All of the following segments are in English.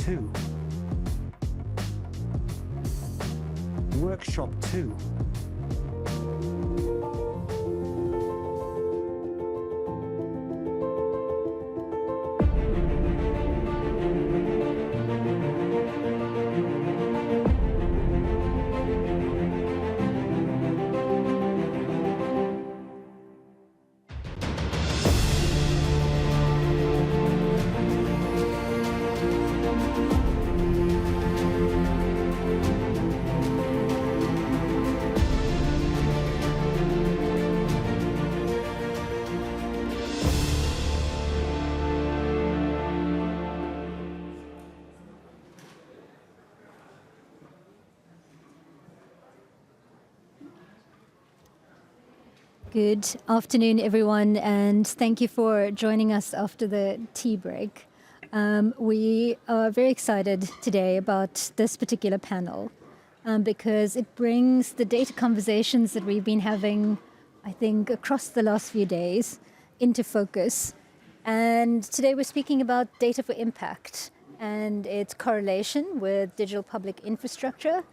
2. Workshop 2. Good afternoon, everyone, and thank you for joining us after the tea break. We are very excited today about this particular panel because it brings the data conversations that we've been having, I think, across the last few days into focus. And today we're speaking about data for impact and its correlation with digital public infrastructure,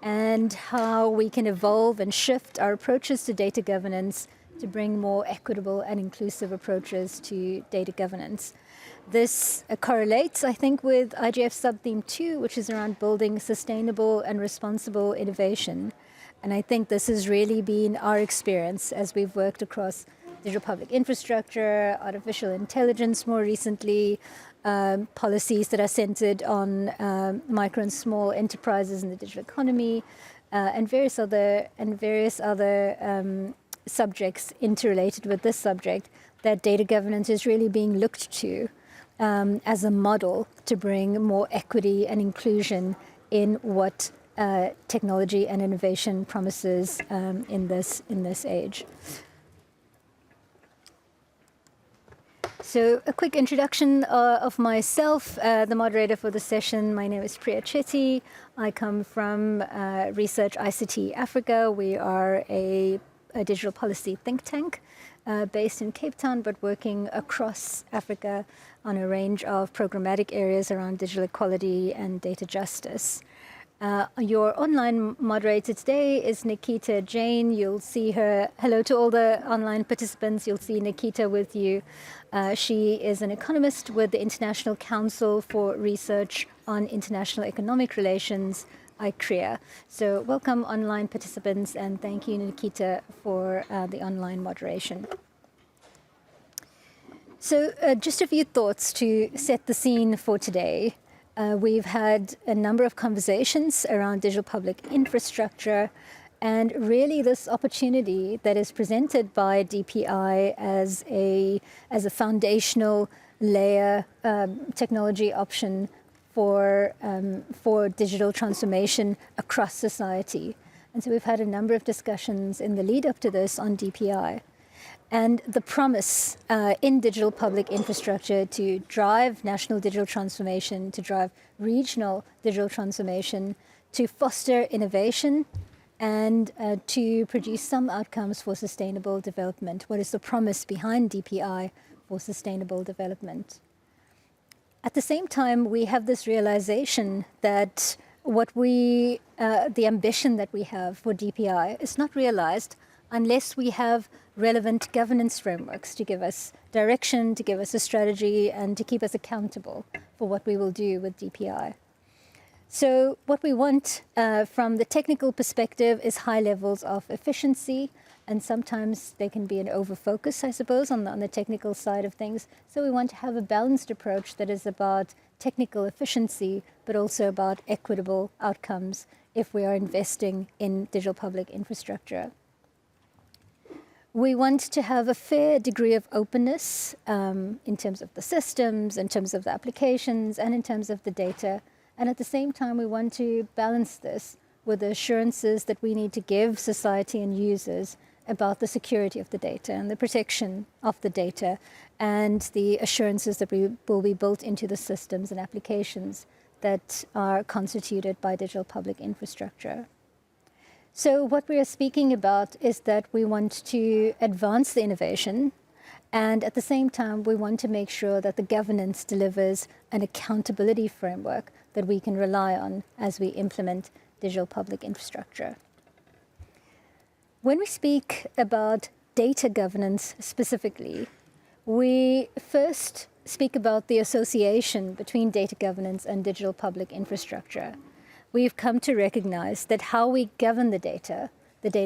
and how we can evolve and shift our approaches to data governance to bring more equitable and inclusive approaches to data governance. This correlates, I think, with IGF sub-theme 2, which is around building sustainable and responsible innovation. And I think this has really been our experience as we've worked across digital public infrastructure, artificial intelligence more recently, policies that are centered on micro and small enterprises in the digital economy, and various other subjects interrelated with this subject, that data governance is really being looked to as a model to bring more equity and inclusion in what technology and innovation promises in this age. So a quick introduction of myself, the moderator for the session. My name is Priya Chetty. I come from Research ICT Africa. We are a digital policy think tank based in Cape Town, but working across Africa on a range of programmatic areas around digital equality and data justice. Your online moderator today is Nikita Jain. You'll see her. Hello to all the online participants. You'll see Nikita with you. She is an economist with the International Council for Research on International Economic Relations, ICREA. So welcome online participants, and thank you, Nikita, for the online moderation. So just a few thoughts to set the scene for today. We've had a number of conversations around digital public infrastructure, and really this opportunity that is presented by DPI as a foundational layer technology option for digital transformation across society. And so we've had a number of discussions in the lead up to this on DPI. And the promise in digital public infrastructure to drive national digital transformation, to drive regional digital transformation, to foster innovation, and to produce some outcomes for sustainable development. What is the promise behind DPI for sustainable development? At the same time, we have this realization that the ambition that we have for DPI is not realized unless we have relevant governance frameworks to give us direction, to give us a strategy, and to keep us accountable for what we will do with DPI. So what we want from the technical perspective is high levels of efficiency, and sometimes they can be an overfocus, I suppose, on the technical side of things. So we want to have a balanced approach that is about technical efficiency, but also about equitable outcomes if we are investing in digital public infrastructure. We want to have a fair degree of openness in terms of the systems, in terms of the applications, and in terms of the data. And at the same time, we want to balance this with the assurances that we need to give society and users about the security of the data and the protection of the data, and the assurances that will be built into the systems and applications that are constituted by digital public infrastructure. So what we are speaking about is that we want to advance the innovation And at the same time, we want to make sure that the governance delivers an accountability framework that we can rely on as we implement digital public infrastructure. When we speak about data governance specifically, we first speak about the association between data governance and digital public infrastructure. We've come to recognize that how we govern the data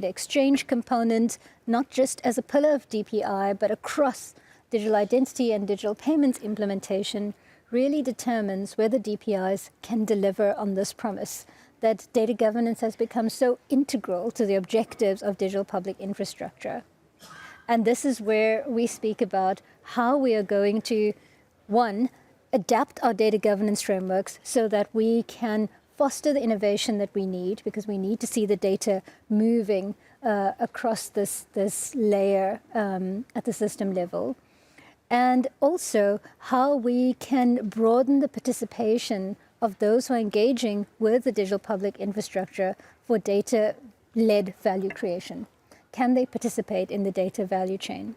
exchange component, not just as a pillar of DPI, but across digital identity and digital payments implementation, really determines whether DPIs can deliver on this promise that data governance has become so integral to the objectives of digital public infrastructure. And this is where we speak about how we are going to, one, adapt our data governance frameworks so that we can foster the innovation that we need, because we need to see the data moving across this layer at the system level. And also how we can broaden the participation of those who are engaging with the digital public infrastructure for data-led value creation. Can they participate in the data value chain?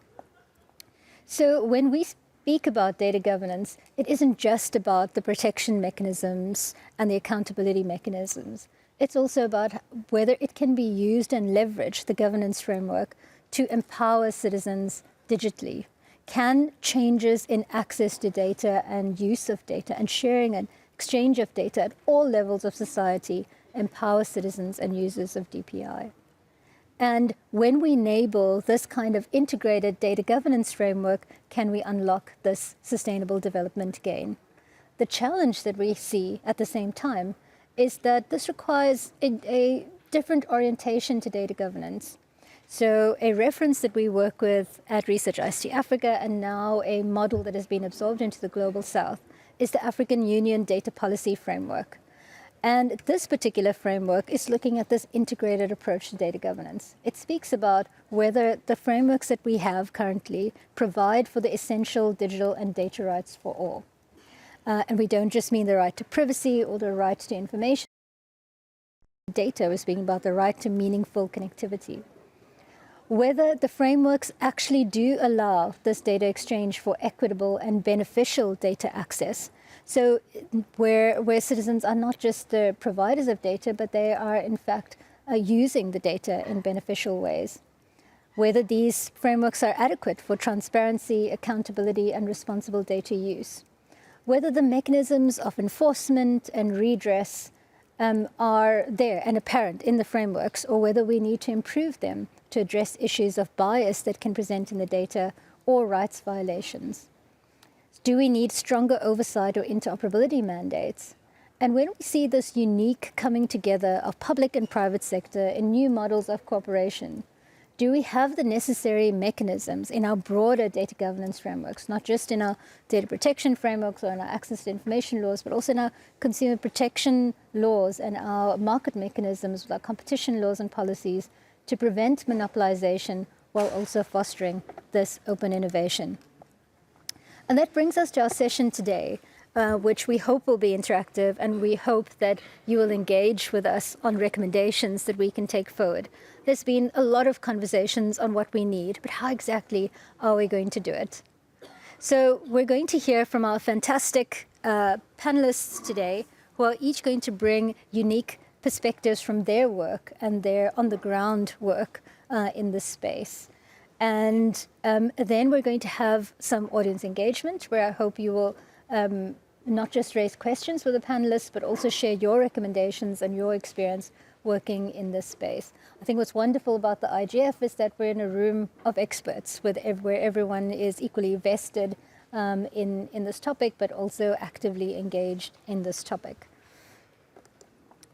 So when we speak about data governance, it isn't just about the protection mechanisms and the accountability mechanisms. It's also about whether it can be used and leverage the governance framework to empower citizens digitally. Can changes in access to data and use of data and sharing and exchange of data at all levels of society empower citizens and users of DPI? And when we enable this kind of integrated data governance framework, can we unlock this sustainable development gain? The challenge that we see at the same time is that this requires a different orientation to data governance. So a reference that we work with at Research ICT Africa, and now a model that has been absorbed into the Global South, is the African Union Data Policy Framework. And this particular framework is looking at this integrated approach to data governance. It speaks about whether the frameworks that we have currently provide for the essential digital and data rights for all. And we don't just mean the right to privacy or the right to information. Data is speaking about the right to meaningful connectivity. Whether the frameworks actually do allow this data exchange for equitable and beneficial data access. So where citizens are not just the providers of data, but they are in fact using the data in beneficial ways. Whether these frameworks are adequate for transparency, accountability, and responsible data use. Whether the mechanisms of enforcement and redress are there and apparent in the frameworks, or whether we need to improve them to address issues of bias that can present in the data or rights violations. Do we need stronger oversight or interoperability mandates? And when we see this unique coming together of public and private sector in new models of cooperation, do we have the necessary mechanisms in our broader data governance frameworks, not just in our data protection frameworks or in our access to information laws, but also in our consumer protection laws and our market mechanisms with our competition laws and policies to prevent monopolization while also fostering this open innovation? And that brings us to our session today, which we hope will be interactive, and we hope that you will engage with us on recommendations that we can take forward. There's been a lot of conversations on what we need, but how exactly are we going to do it? So we're going to hear from our fantastic panelists today, who are each going to bring unique perspectives from their work and their on-the-ground work in this space. And then we're going to have some audience engagement, where I hope you will not just raise questions with the panelists, but also share your recommendations and your experience working in this space. I think what's wonderful about the IGF is that we're in a room of experts where everyone is equally vested in this topic, but also actively engaged in this topic.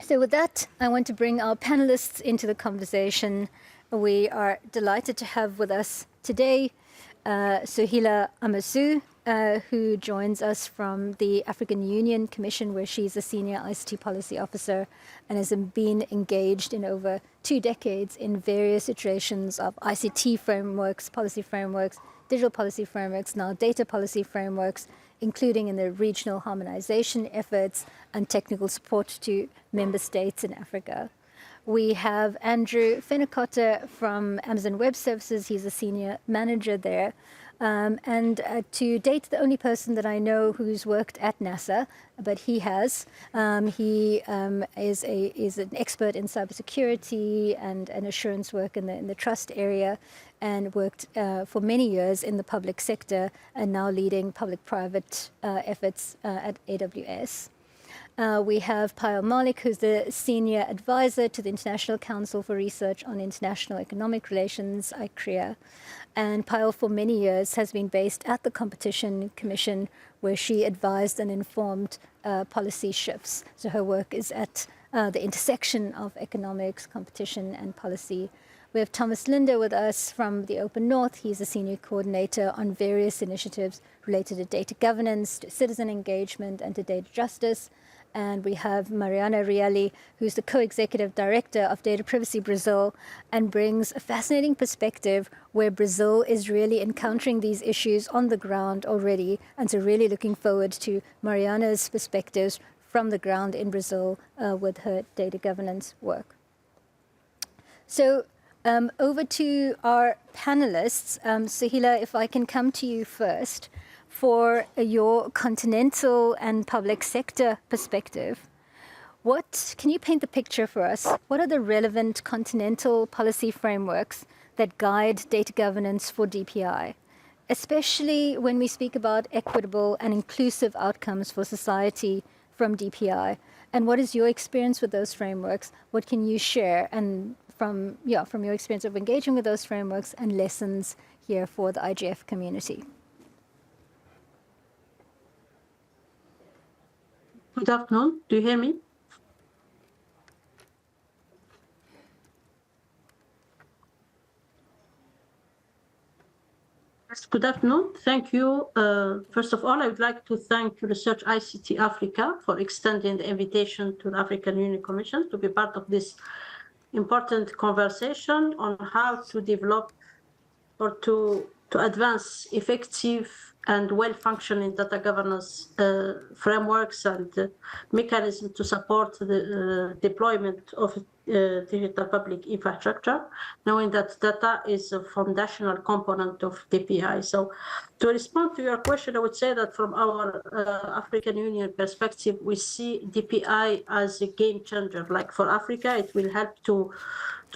So with that, I want to bring our panelists into the conversation. We are delighted to have with us today Sohila Amasu, who joins us from the African Union Commission, where she's a senior ICT policy officer and has been engaged in over 2 decades in various iterations of ICT frameworks, policy frameworks, digital policy frameworks, now data policy frameworks, including in the regional harmonization efforts and technical support to member states in Africa. We have Andrew Fennecotter from Amazon Web Services. He's a senior manager there, To date, the only person that I know who's worked at NASA, but he has. He is an expert in cybersecurity and assurance work in the trust area, and worked for many years in the public sector, and now leading public-private efforts at AWS. We have Payal Malik, who's the Senior Advisor to the International Council for Research on International Economic Relations, ICREA. And Payal, for many years, has been based at the Competition Commission, where she advised and informed policy shifts. So her work is at the intersection of economics, competition, and policy. We have Thomas Linder with us from the Open North. He's a senior coordinator on various initiatives related to data governance, to citizen engagement, and to data justice. And we have Mariana Riali, who's the co-executive director of Data Privacy Brazil, and brings a fascinating perspective where Brazil is really encountering these issues on the ground already. And so really looking forward to Mariana's perspectives from the ground in Brazil with her data governance work. So over to our panelists. Sahila, if I can come to you first. For your continental and public sector perspective, can you paint the picture for us? What are the relevant continental policy frameworks that guide data governance for DPI, especially when we speak about equitable and inclusive outcomes for society from DPI? And what is your experience with those frameworks? What can you share and from your experience of engaging with those frameworks and lessons here for the IGF community? Good afternoon. Do you hear me? Yes, good afternoon. Thank you. First of all, I would like to thank Research ICT Africa for extending the invitation to the African Union Commission to be part of this important conversation on how to develop or to advance effective and well-functioning data governance frameworks and mechanisms to support the deployment of digital public infrastructure, knowing that data is a foundational component of DPI. So to respond to your question, I would say that from our African Union perspective, we see DPI as a game changer. Like for Africa, it will help to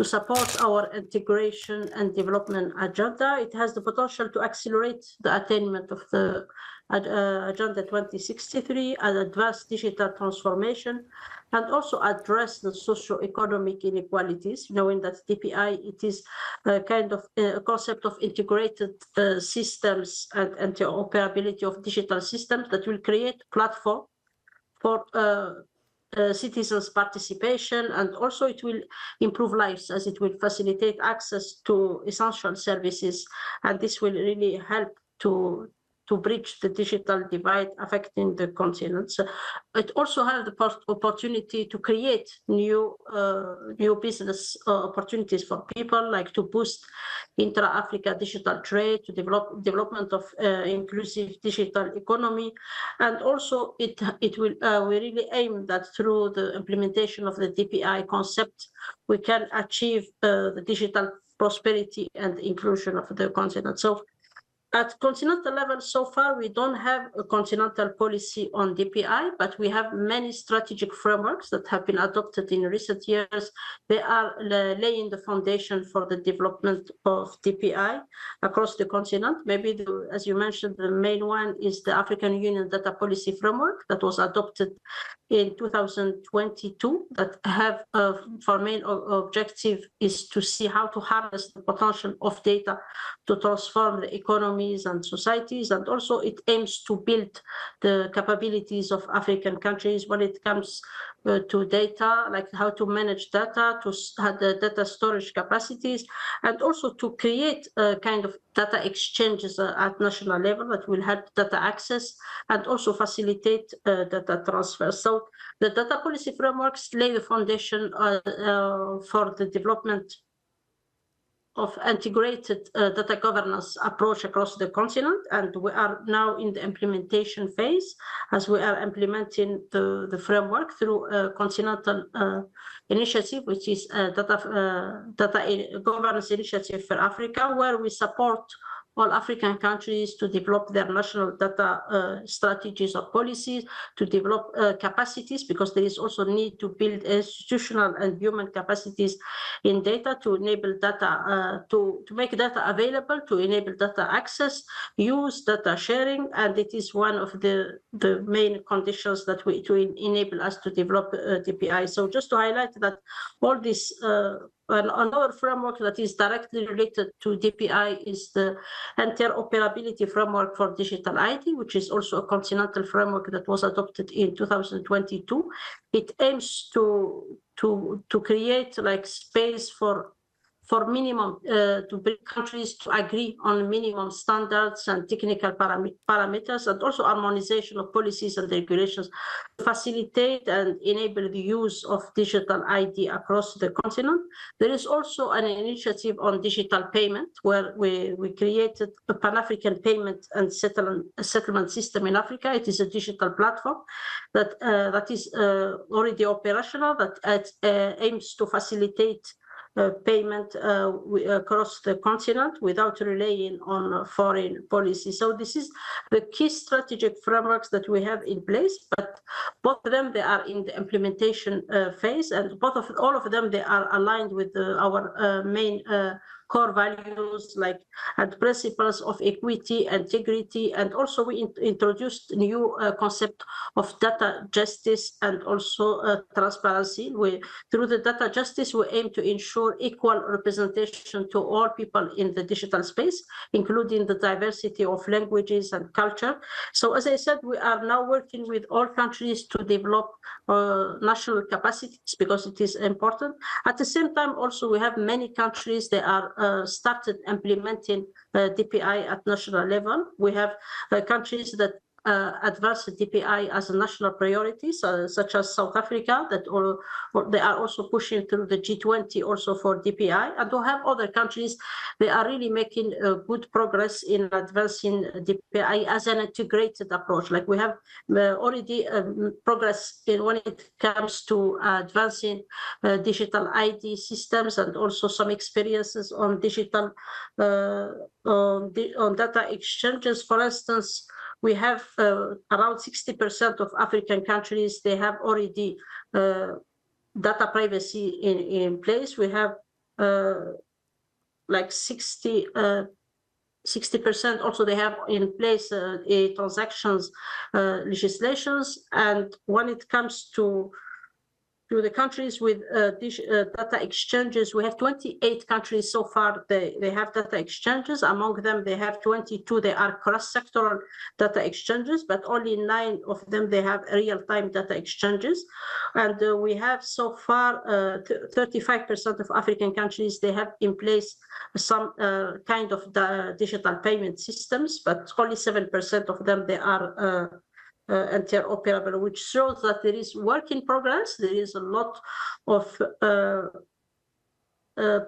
support our integration and development agenda. It has the potential to accelerate the attainment of the Agenda 2063 and advance digital transformation, and also address the socio-economic inequalities, knowing that DPI, it is a kind of a concept of integrated systems and interoperability of digital systems that will create a platform for citizens' participation, and also it will improve lives as it will facilitate access to essential services, and this will really help to bridge the digital divide affecting the continent. So it also has the opportunity to create new business opportunities for people, like to boost intra-Africa digital trade, to development of inclusive digital economy, and also it will we really aim that through the implementation of the DPI concept, we can achieve the digital prosperity and inclusion of the continent. So at continental level, so far, we don't have a continental policy on DPI, but we have many strategic frameworks that have been adopted in recent years. They are laying the foundation for the development of DPI across the continent. Maybe, as you mentioned, the main one is the African Union Data Policy Framework that was adopted in 2022, that have for main objective is to see how to harness the potential of data to transform the economies and societies, and also it aims to build the capabilities of African countries when it comes to data, like how to manage data, to have the data storage capacities, and also to create a kind of data exchanges at national level that will help data access and also facilitate data transfer. So the data policy frameworks lay the foundation for the development of integrated data governance approach across the continent, and we are now in the implementation phase as we are implementing the framework through a continental initiative, which is a data governance initiative for Africa, where we support all African countries to develop their national data strategies or policies, to develop capacities, because there is also need to build institutional and human capacities in data to enable data, to make data available, to enable data access, use, data sharing, and it is one of the main conditions that to enable us to develop DPI. So just to highlight that all this, another framework that is directly related to DPI is the interoperability framework for digital ID, which is also a continental framework that was adopted in 2022. It aims to create like space for minimum, to bring countries to agree on minimum standards and technical parameters, and also harmonization of policies and regulations to facilitate and enable the use of digital ID across the continent. There is also an initiative on digital payment, where we created a Pan-African payment and settlement system in Africa. It is a digital platform that is already operational, that aims to facilitate payment across the continent without relying on foreign policy. So this is the key strategic frameworks that we have in place, but both of them, they are in the implementation phase, and all of them, they are aligned with our main core values, like and principles of equity, integrity, and also we introduced new concept of data justice and also transparency. Through the data justice, we aim to ensure equal representation to all people in the digital space, including the diversity of languages and culture. So as I said, we are now working with all countries to develop national capacities, because it is important. At the same time, also, we have many countries that are started implementing DPI at national level. We have countries that advance DPI as a national priority, such as South Africa, that they are also pushing through the G20 also for DPI. And we have other countries, they are really making good progress in advancing DPI as an integrated approach. Like we have already progress when it comes to advancing digital ID systems, and also some experiences on digital on data exchanges. For instance, we have around 60% of African countries, they have already data privacy in place. We have like 60% also they have in place transactions legislations. And when it comes to the countries with data exchanges, we have 28 countries so far. They have data exchanges. Among them, they have 22. They are cross-sectoral data exchanges, but only 9 of them they have real-time data exchanges. And we have so far 35% of African countries, they have in place some kind of digital payment systems, but only 7% of them they are interoperable, which shows that there is work in progress. There is a lot of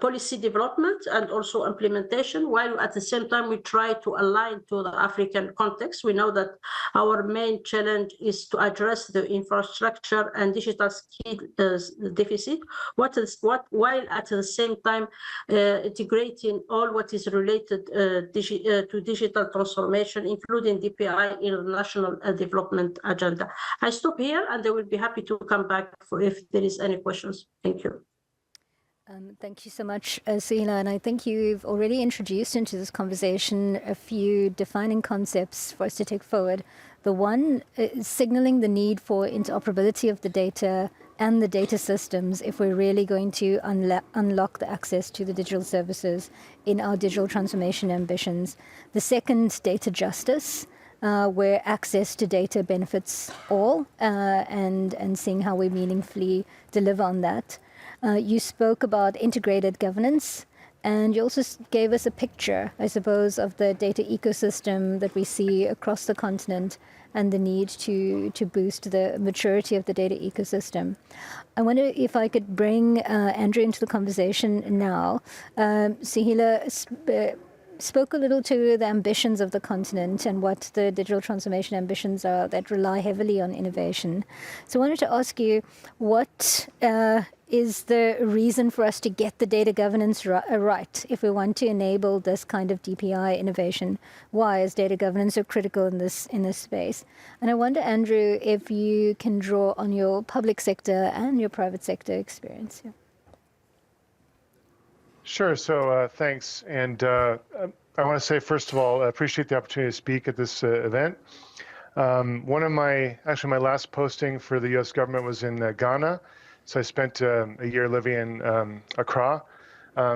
policy development and also implementation, while at the same time we try to align to the African context. We know that our main challenge is to address the infrastructure and digital skill deficit, while at the same time integrating all what is related to digital transformation, including DPI in the national development agenda. I stop here, and I will be happy to come back if there is any questions. Thank you. Thank you so much, Sehila. And I think you've already introduced into this conversation a few defining concepts for us to take forward. The one is signaling the need for interoperability of the data and the data systems if we're really going to unlock the access to the digital services in our digital transformation ambitions. The second, data justice, where access to data benefits all, and seeing how we meaningfully deliver on that. You spoke about integrated governance, and you also gave us a picture, I suppose, of the data ecosystem that we see across the continent and the need to boost the maturity of the data ecosystem. I wonder if I could bring Andrew into the conversation now. Sehila spoke a little to the ambitions of the continent and what the digital transformation ambitions are that rely heavily on innovation. So I wanted to ask you, what is the reason for us to get the data governance right if we want to enable this kind of DPI innovation? Why is data governance so critical in this space? And I wonder, Andrew, if you can draw on your public sector and your private sector experience. Yeah. Sure. So thanks. And I want to say, first of all, I appreciate the opportunity to speak at this event. One of my last posting for the U.S. government was in Ghana. So I spent a year living in Accra.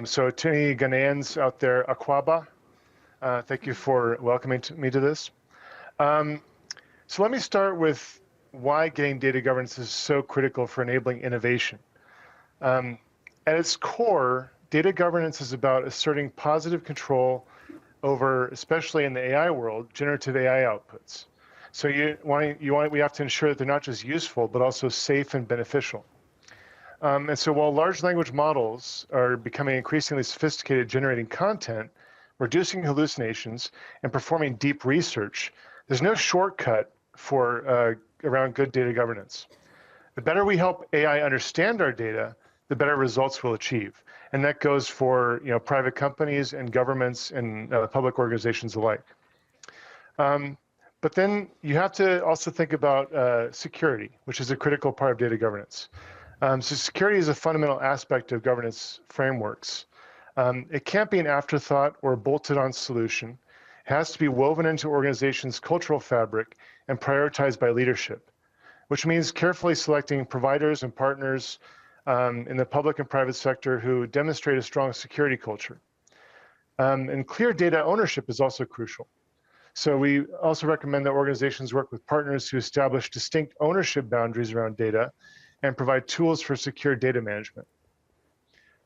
So to any Ghanaians out there, Akwaba, thank you for welcoming me to this. So let me start with why getting data governance is so critical for enabling innovation. At its core, data governance is about asserting positive control over, especially in the AI world, generative AI outputs. So we have to ensure that they're not just useful, but also safe and beneficial. And so while large language models are becoming increasingly sophisticated generating content, reducing hallucinations, and performing deep research, there's no shortcut for around good data governance. The better we help AI understand our data, the better results we'll achieve. And that goes for private companies and governments and public organizations alike. But then you have to also think about security, which is a critical part of data governance. So security is a fundamental aspect of governance frameworks. It can't be an afterthought or a bolted-on solution. It has to be woven into organizations' cultural fabric and prioritized by leadership, which means carefully selecting providers and partners in the public and private sector who demonstrate a strong security culture. And clear data ownership is also crucial. So we also recommend that organizations work with partners who establish distinct ownership boundaries around data and provide tools for secure data management.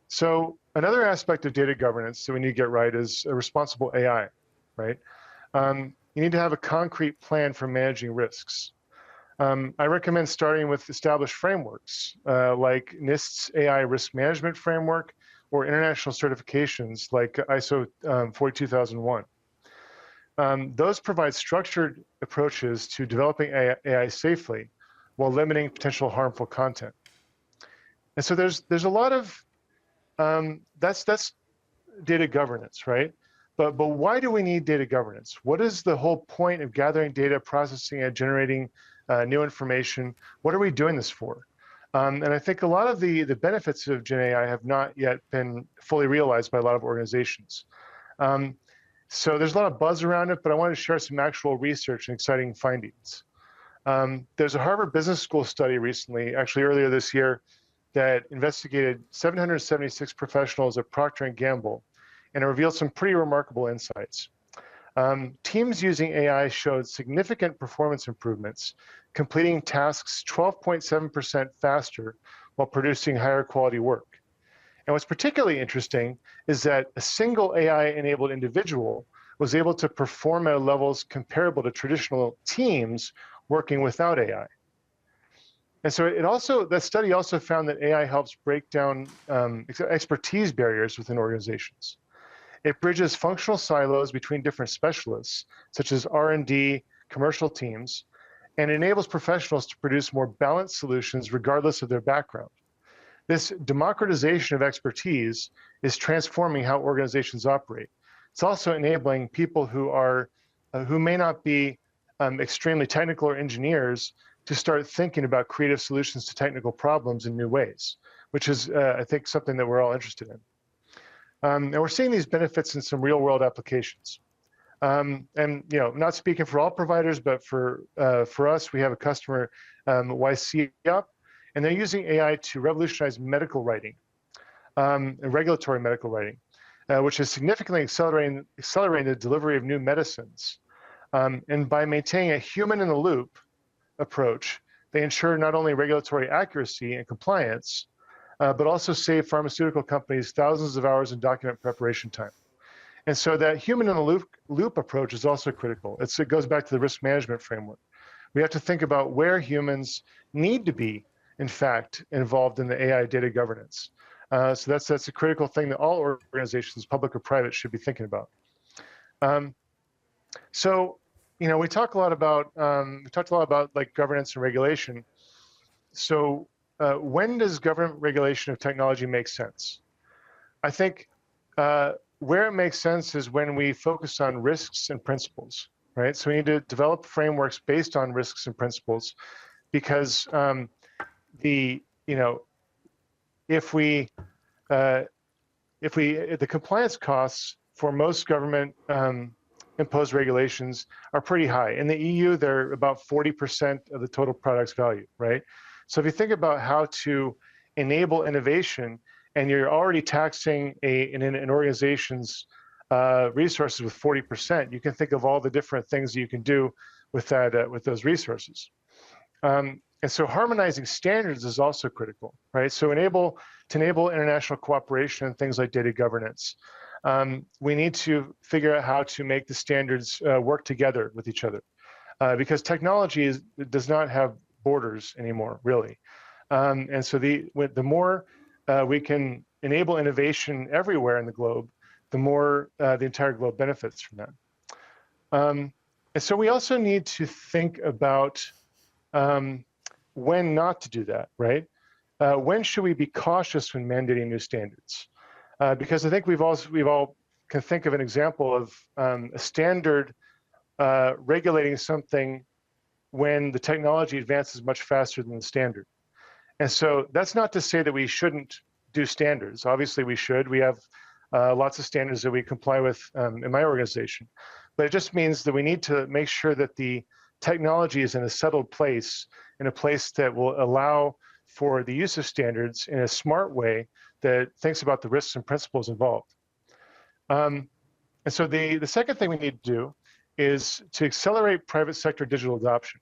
So another aspect of data governance that we need to get right is a responsible AI, right? You need to have a concrete plan for managing risks. I recommend starting with established frameworks like NIST's AI risk management framework or international certifications like ISO 42001. Those provide structured approaches to developing AI safely while limiting potential harmful content. And so there's a lot of, that's data governance, right? But why do we need data governance? What is the whole point of gathering data, processing and generating new information? What are we doing this for? And I think a lot of the benefits of Gen AI have not yet been fully realized by a lot of organizations. So there's a lot of buzz around it, but I wanted to share some actual research and exciting findings. There's a Harvard Business School study recently, actually earlier this year, that investigated 776 professionals at Procter & Gamble, and it revealed some pretty remarkable insights. Teams using AI showed significant performance improvements, completing tasks 12.7% faster while producing higher quality work. And what's particularly interesting is that a single AI-enabled individual was able to perform at levels comparable to traditional teams working without AI. And so that study also found that AI helps break down expertise barriers within organizations. It bridges functional silos between different specialists, such as R&D, commercial teams, and enables professionals to produce more balanced solutions regardless of their background. This democratization of expertise is transforming how organizations operate. It's also enabling people who may not be extremely technical or engineers to start thinking about creative solutions to technical problems in new ways, which is, I think, something that we're all interested in. And we're seeing these benefits in some real-world applications. And not speaking for all providers, but for us, we have a customer, YCUp, and they're using AI to revolutionize medical writing, and regulatory medical writing, which is significantly accelerating the delivery of new medicines. And by maintaining a human-in-the-loop approach, they ensure not only regulatory accuracy and compliance, but also save pharmaceutical companies thousands of hours in document preparation time. And so that human-in-the-loop approach is also critical. It goes back to the risk management framework. We have to think about where humans need to be, in fact, involved in the AI data governance. So that's a critical thing that all organizations, public or private, should be thinking about. So, you know, we talked a lot about like governance and regulation. So, when does government regulation of technology make sense? I think where it makes sense is when we focus on risks and principles, right? So we need to develop frameworks based on risks and principles, because the the compliance costs for most government imposed regulations are pretty high. In the EU, they're about 40% of the total product's value, right? So if you think about how to enable innovation, and you're already taxing an organization's resources with 40%, you can think of all the different things that you can do with that with those resources. And so harmonizing standards is also critical, right? So to enable international cooperation and things like data governance, we need to figure out how to make the standards work together with each other, because technology does not have borders anymore, really. And so the more we can enable innovation everywhere in the globe, the more the entire globe benefits from that. And so we also need to think about when not to do that, right? When should we be cautious when mandating new standards? Because I think we've all can think of an example of a standard regulating something when the technology advances much faster than the standard. And so that's not to say that we shouldn't do standards. Obviously we should. We have lots of standards that we comply with in my organization. But it just means that we need to make sure that the technology is in a settled place, in a place that will allow for the use of standards in a smart way that thinks about the risks and principles involved. And so the second thing we need to do is to accelerate private sector digital adoption.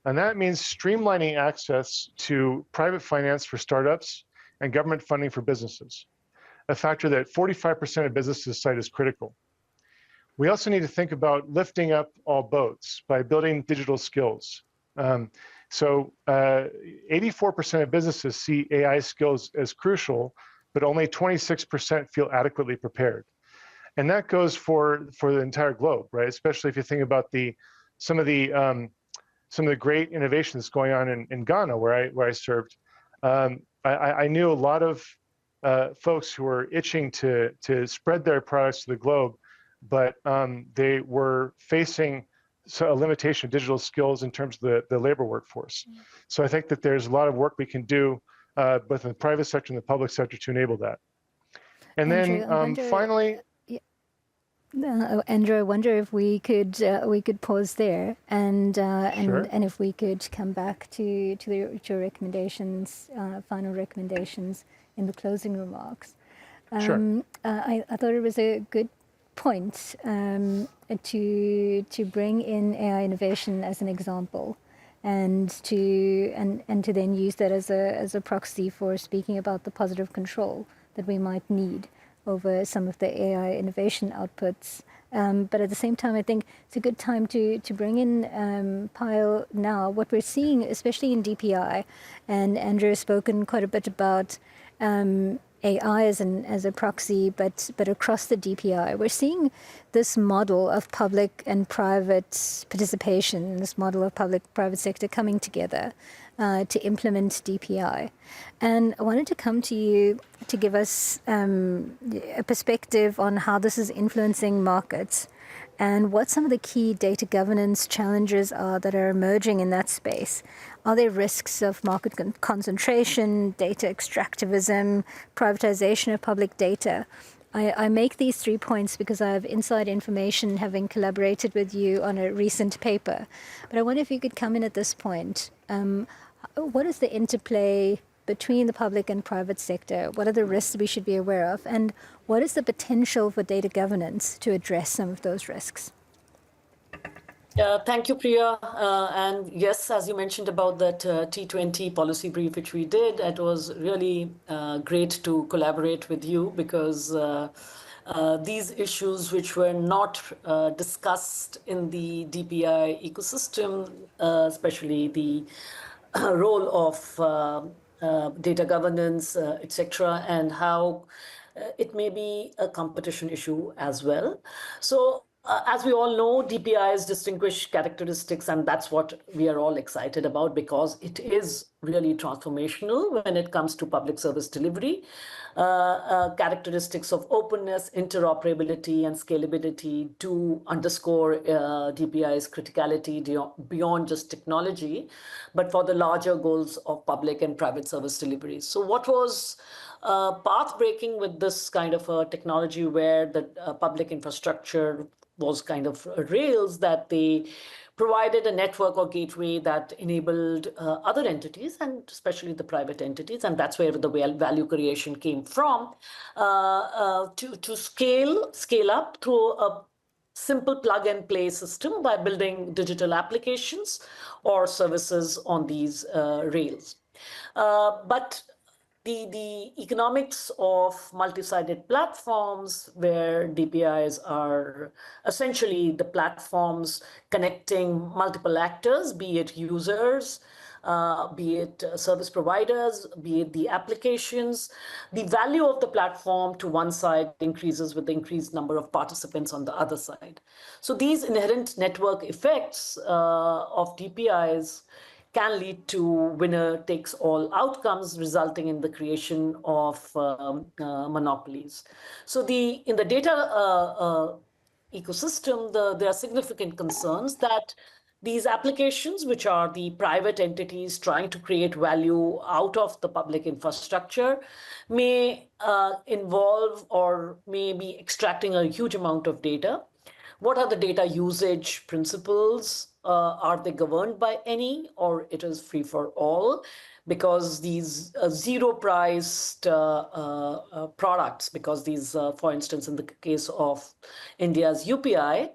And that means streamlining access to private finance for startups and government funding for businesses, a factor that 45% of businesses cite as critical. We also need to think about lifting up all boats by building digital skills. So 84% of businesses see AI skills as crucial, but only 26% feel adequately prepared. And that goes for the entire globe, right? Especially if you think about some of the great innovations going on in Ghana, where I served. I knew a lot of folks who were itching to spread their products to the globe, but they were facing a limitation of digital skills in terms of the labor workforce. So I think that there's a lot of work we can do both in the private sector and the public sector to enable that. And then finally, Andrew, I wonder if we could pause there and Sure. and if we could come back to your recommendations, final recommendations in the closing remarks. Sure. I thought it was a good point to bring in AI innovation as an example, and to then use that as a proxy for speaking about the positive control that we might need over some of the AI innovation outputs. But at the same time, I think it's a good time to bring in Payal now. What we're seeing, especially in DPI, and Andrew has spoken quite a bit about AI as a proxy, but across the DPI, we're seeing this model of public and private participation, this model of public-private sector coming together to implement DPI. And I wanted to come to you to give us a perspective on how this is influencing markets and what some of the key data governance challenges are that are emerging in that space. Are there risks of market concentration, data extractivism, privatization of public data? I make these 3 points because I have inside information, having collaborated with you on a recent paper. But I wonder if you could come in at this point. What is the interplay between the public and private sector? What are the risks we should be aware of? And what is the potential for data governance to address some of those risks? Thank you, Priya. And yes, as you mentioned about that T20 policy brief, which we did, it was really great to collaborate with you, because these issues which were not discussed in the DPI ecosystem, especially the role of data governance, etc., and how it may be a competition issue as well. So as we all know, DPI's distinguished characteristics, and that's what we are all excited about because it is really transformational when it comes to public service delivery. Characteristics of openness, interoperability, and scalability do underscore DPI's criticality beyond just technology, but for the larger goals of public and private service delivery. So what was path-breaking with this kind of a technology where the public infrastructure was kind of rails that they provided a network or gateway that enabled other entities, and especially the private entities, and that's where the value creation came from, to scale up through a simple plug and play system by building digital applications or services on these rails. But the economics of multi-sided platforms where DPIs are essentially the platforms connecting multiple actors, be it users, be it service providers, be it the applications, the value of the platform to one side increases with the increased number of participants on the other side. So these inherent network effects of DPIs can lead to winner-takes-all outcomes, resulting in the creation of monopolies. So in the data ecosystem, there are significant concerns that these applications, which are the private entities trying to create value out of the public infrastructure, may involve or may be extracting a huge amount of data. What are the data usage principles? Are they governed by any, or it is free for all? Because these zero-priced products, because these, for instance, in the case of India's UPI,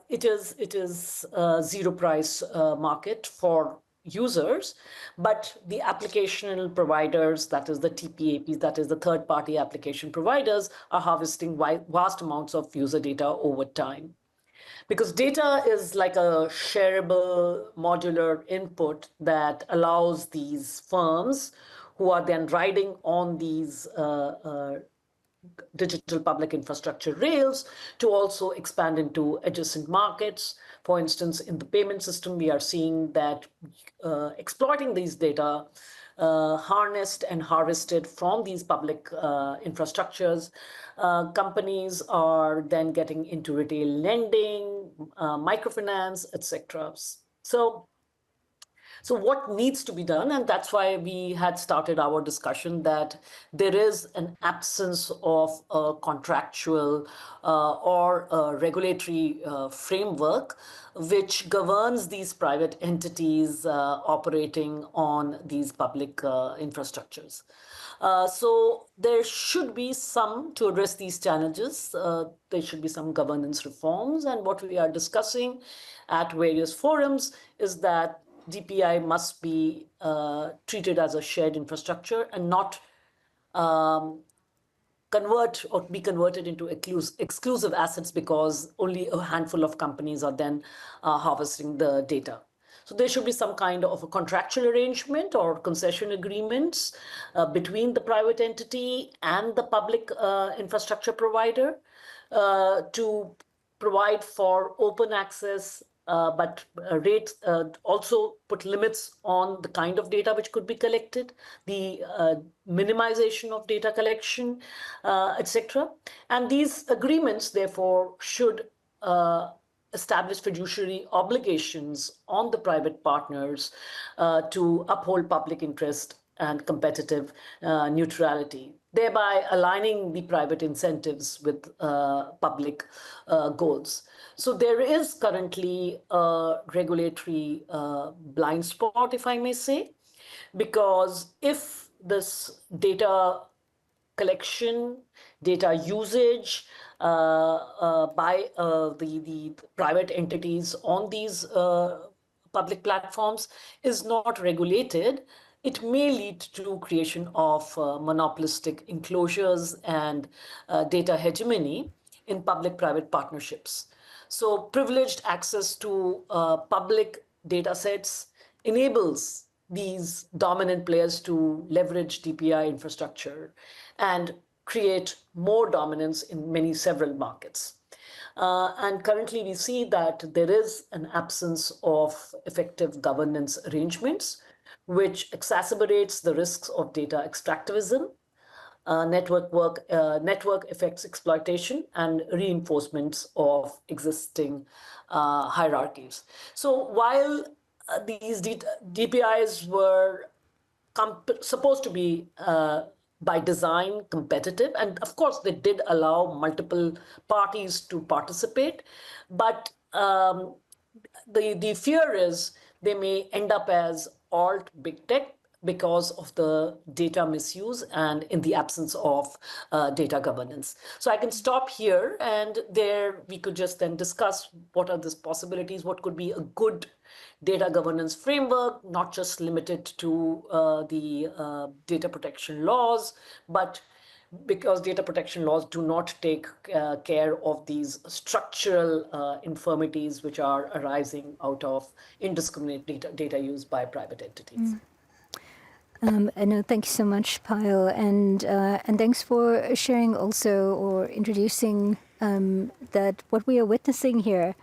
it is a zero-price market for users, but the application providers, that is the TPAPs, that is the third-party application providers, are harvesting vast amounts of user data over time. Because data is like a shareable modular input that allows these firms who are then riding on these digital public infrastructure rails to also expand into adjacent markets. For instance, in the payment system, we are seeing that exploiting these data harnessed and harvested from these public infrastructures, companies are then getting into retail lending, microfinance, etc. So what needs to be done, and that's why we had started our discussion, that there is an absence of a contractual or a regulatory framework which governs these private entities operating on these public infrastructures. So there should be some, to address these challenges, there should be some governance reforms. And what we are discussing at various forums is that DPI must be treated as a shared infrastructure and not be converted into exclusive assets because only a handful of companies are then harvesting the data. So there should be some kind of a contractual arrangement or concession agreements between the private entity and the public infrastructure provider to provide for open access, but also put limits on the kind of data which could be collected, the minimization of data collection, etc. And these agreements, therefore, should establish fiduciary obligations on the private partners to uphold public interest and competitive neutrality, thereby aligning the private incentives with public goals. So there is currently a regulatory blind spot, if I may say, because if this data collection, data usage by the private entities on these public platforms is not regulated, it may lead to creation of monopolistic enclosures and data hegemony in public-private partnerships. So privileged access to public data sets enables these dominant players to leverage DPI infrastructure. And create more dominance in several markets. And currently we see that there is an absence of effective governance arrangements, which exacerbates the risks of data extractivism, network effects exploitation, and reinforcements of existing hierarchies. So while these DPIs were supposed to be by design competitive, and of course they did allow multiple parties to participate, but the fear is they may end up as alt big tech because of the data misuse and in the absence of data governance. So I can stop here, and there we could just then discuss what are the possibilities, what could be a good data governance framework, not just limited to the data protection laws, but because data protection laws do not take care of these structural infirmities which are arising out of indiscriminate data use by private entities. No, thank you so much, Payal, and thanks for sharing also or introducing that what we are witnessing here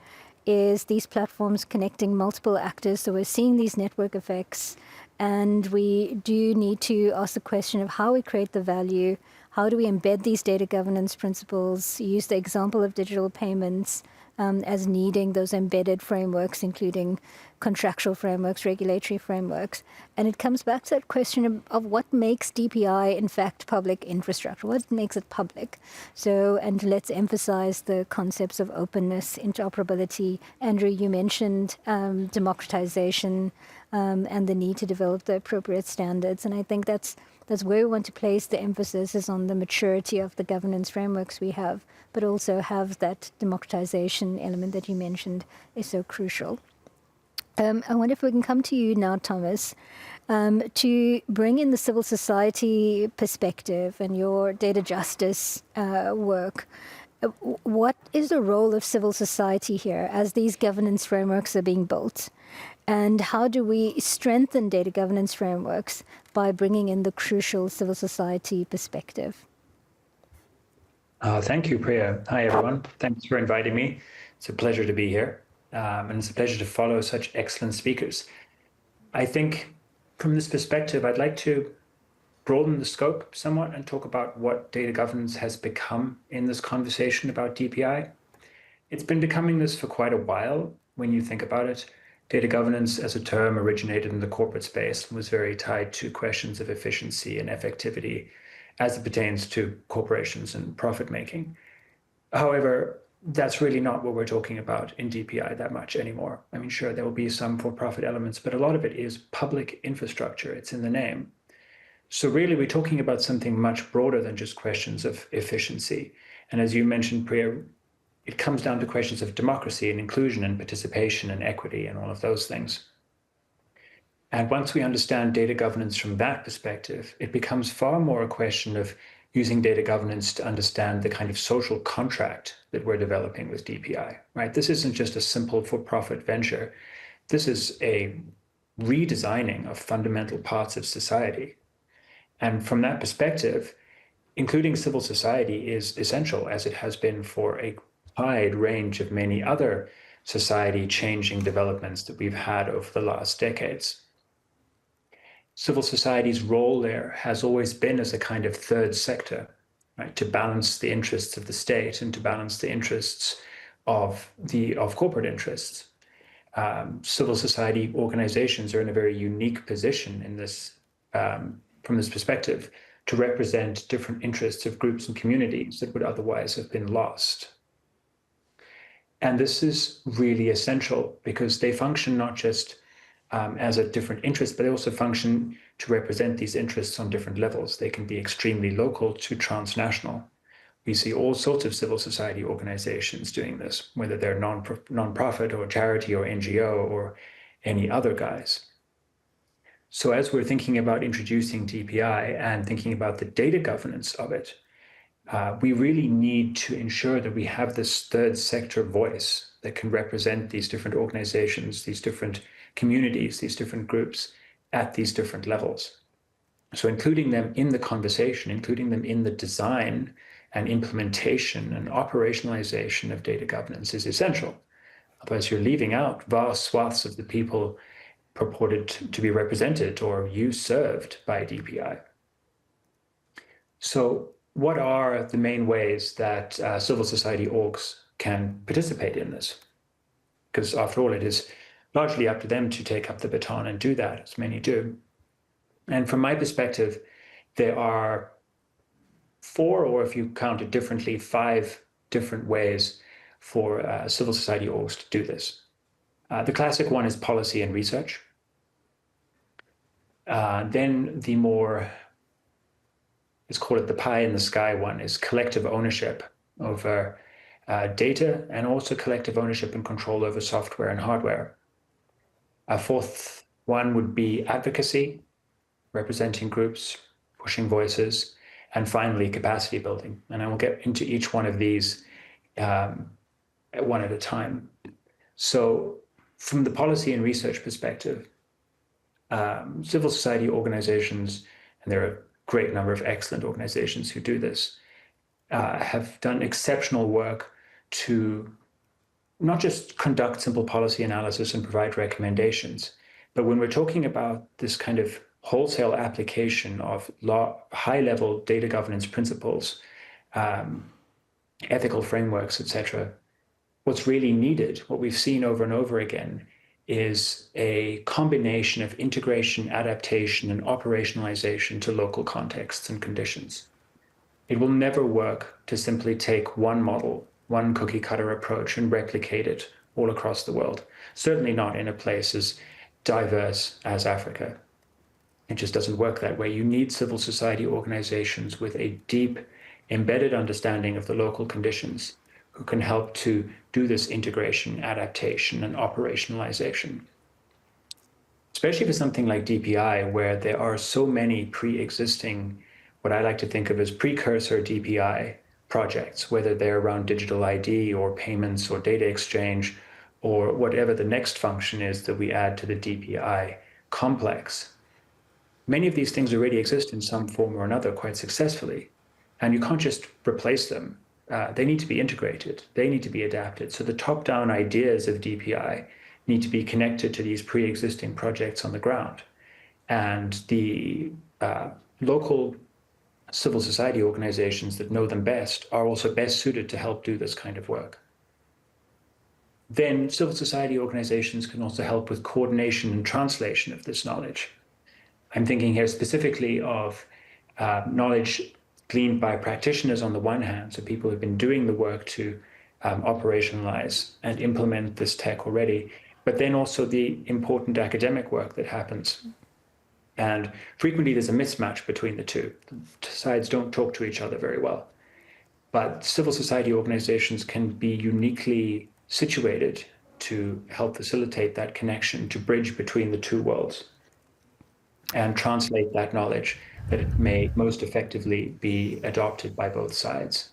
is these platforms connecting multiple actors. So we're seeing these network effects, and we do need to ask the question of how we create the value, how do we embed these data governance principles, use the example of digital payments as needing those embedded frameworks, including contractual frameworks, regulatory frameworks. And it comes back to that question of what makes DPI, in fact, public infrastructure, what makes it public. So, and let's emphasize the concepts of openness, interoperability. Andrew, you mentioned democratization and the need to develop the appropriate standards. And I think that's where we want to place the emphasis, is on the maturity of the governance frameworks we have, but also have that democratization element that you mentioned is so crucial. I wonder if we can come to you now, Thomas, to bring in the civil society perspective and your data justice work. What is the role of civil society here as these governance frameworks are being built? And how do we strengthen data governance frameworks by bringing in the crucial civil society perspective? Thank you, Priya. Hi, everyone. Thanks for inviting me. It's a pleasure to be here. And it's a pleasure to follow such excellent speakers. I think from this perspective, I'd like to broaden the scope somewhat and talk about what data governance has become in this conversation about DPI. It's been becoming this for quite a while when you think about it. Data governance as a term originated in the corporate space and was very tied to questions of efficiency and effectivity as it pertains to corporations and profit making. However, that's really not what we're talking about in DPI that much anymore. I mean, sure, there will be some for-profit elements, but a lot of it is public infrastructure. It's in the name. So really, we're talking about something much broader than just questions of efficiency. And as you mentioned, Priya, it comes down to questions of democracy and inclusion and participation and equity and all of those things. And once we understand data governance from that perspective, it becomes far more a question of using data governance to understand the kind of social contract that we're developing with DPI, right? This isn't just a simple for-profit venture. This is a redesigning of fundamental parts of society. And from that perspective, including civil society is essential, as it has been for a wide range of many other society-changing developments that we've had over the last decades. Civil society's role there has always been as a kind of third sector, right, to balance the interests of the state and to balance the interests of corporate interests. Civil society organizations are in a very unique position in this, from this perspective, to represent different interests of groups and communities that would otherwise have been lost. And this is really essential because they function not just as a different interest, but they also function to represent these interests on different levels. They can be extremely local to transnational. We see all sorts of civil society organizations doing this, whether they're non-profit or charity or NGO or any other guys. So as we're thinking about introducing DPI and thinking about the data governance of it, we really need to ensure that we have this third sector voice that can represent these different organizations, these different communities, these different groups at these different levels. So including them in the conversation, including them in the design and implementation and operationalization of data governance is essential. Otherwise, you're leaving out vast swaths of the people purported to be represented or you served by DPI. So what are the main ways that civil society orgs can participate in this? Because after all, it is largely up to them to take up the baton and do that, as many do. And from my perspective, there are 4, or if you count it differently, 5 different ways for civil society orgs to do this. The classic one is policy and research. Then the more, let's call it the pie in the sky one, is collective ownership over data, and also collective ownership and control over software and hardware. A 4th one would be advocacy, representing groups, pushing voices, and finally capacity building. And I will get into each one of these one at a time. So from the policy and research perspective, civil society organizations, and there are a great number of excellent organizations who do this, have done exceptional work to not just conduct simple policy analysis and provide recommendations, but when we're talking about this kind of wholesale application of high-level data governance principles, ethical frameworks, etc., what's really needed, what we've seen over and over again, is a combination of integration, adaptation, and operationalization to local contexts and conditions. It will never work to simply take one model, one cookie-cutter approach, and replicate it all across the world. Certainly not in a place as diverse as Africa. It just doesn't work that way. You need civil society organizations with a deep, embedded understanding of the local conditions who can help to do this integration, adaptation, and operationalization. Especially for something like DPI, where there are so many pre-existing, what I like to think of as precursor DPI projects, whether they're around digital ID or payments or data exchange, or whatever the next function is that we add to the DPI complex. Many of these things already exist in some form or another quite successfully, and you can't just replace them. They need to be integrated. They need to be adapted. So the top-down ideas of DPI need to be connected to these pre-existing projects on the ground. And the local civil society organizations that know them best are also best suited to help do this kind of work. Then civil society organizations can also help with coordination and translation of this knowledge. I'm thinking here specifically of knowledge gleaned by practitioners on the one hand, so people who've been doing the work to operationalize and implement this tech already, but then also the important academic work that happens. And frequently there's a mismatch between the two. The sides don't talk to each other very well. But civil society organizations can be uniquely situated to help facilitate that connection, to bridge between the two worlds and translate that knowledge that it may most effectively be adopted by both sides.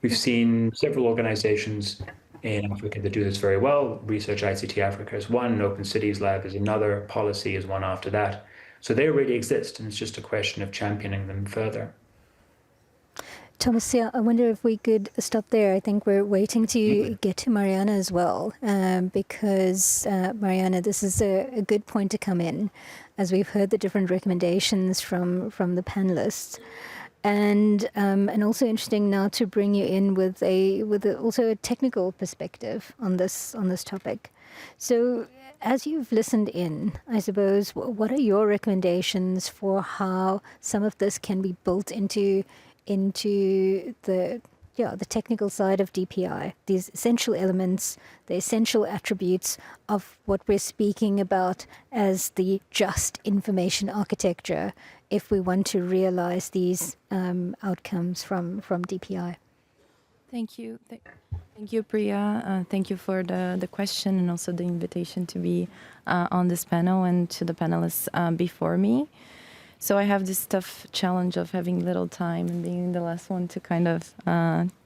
We've seen several organizations in Africa that do this very well. Research ICT Africa is one, Open Cities Lab is another, Policy is one after that. So they already exist, and it's just a question of championing them further. Thomas, I wonder if we could stop there. I think we're waiting to get to Mariana as well, because Mariana, this is a good point to come in, as we've heard the different recommendations from the panelists, and also interesting now to bring you in with also a technical perspective on this topic. So, as you've listened in, I suppose, what are your recommendations for how some of this can be built into the technical side of DPI, these essential elements, the essential attributes of what we're speaking about as the just information architecture, if we want to realize these outcomes from DPI? Thank you. Thank you, Priya. Thank you for the question and also the invitation to be on this panel, and to the panelists before me. So I have this tough challenge of having little time and being the last one to kind of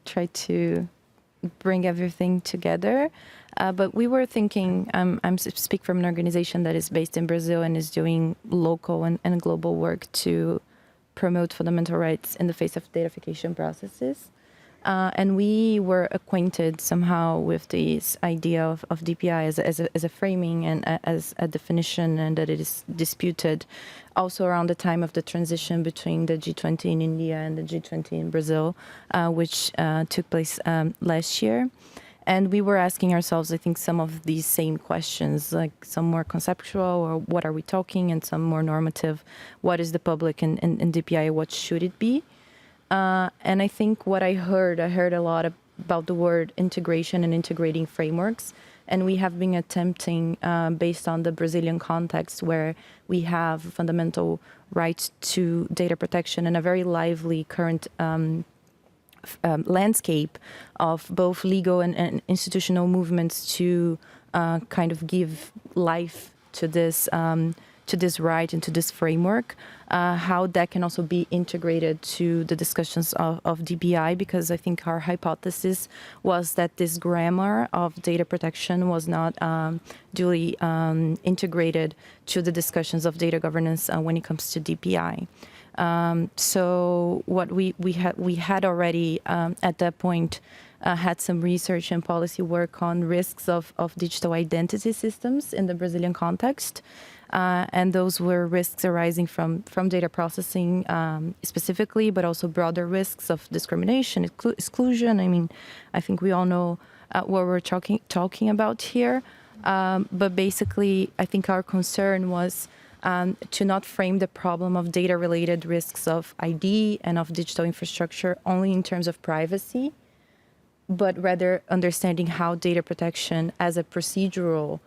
try to bring everything together. But we were thinking, I'm speak from an organization that is based in Brazil and is doing local and global work to promote fundamental rights in the face of datafication processes. And we were acquainted somehow with this idea of DPI as a framing and as a definition, and that it is disputed also around the time of the transition between the G20 in India and the G20 in Brazil, which took place last year. And we were asking ourselves, I think, some of these same questions, like some more conceptual, or what are we talking, and some more normative, what is the public in DPI, what should it be? And I think what I heard a lot about the word integration and integrating frameworks. And we have been attempting, based on the Brazilian context, where we have fundamental rights to data protection and a very lively current landscape of both legal and institutional movements to kind of give life to this right and to this framework, how that can also be integrated to the discussions of DPI, because I think our hypothesis was that this grammar of data protection was not duly integrated to the discussions of data governance when it comes to DPI. So what we had already at that point had some research and policy work on risks of digital identity systems in the Brazilian context. And those were risks arising from data processing specifically, but also broader risks of discrimination, exclusion. I mean, I think we all know what we're talking about here. But basically, I think our concern was to not frame the problem of data-related risks of ID and of digital infrastructure only in terms of privacy, but rather understanding how data protection as a procedural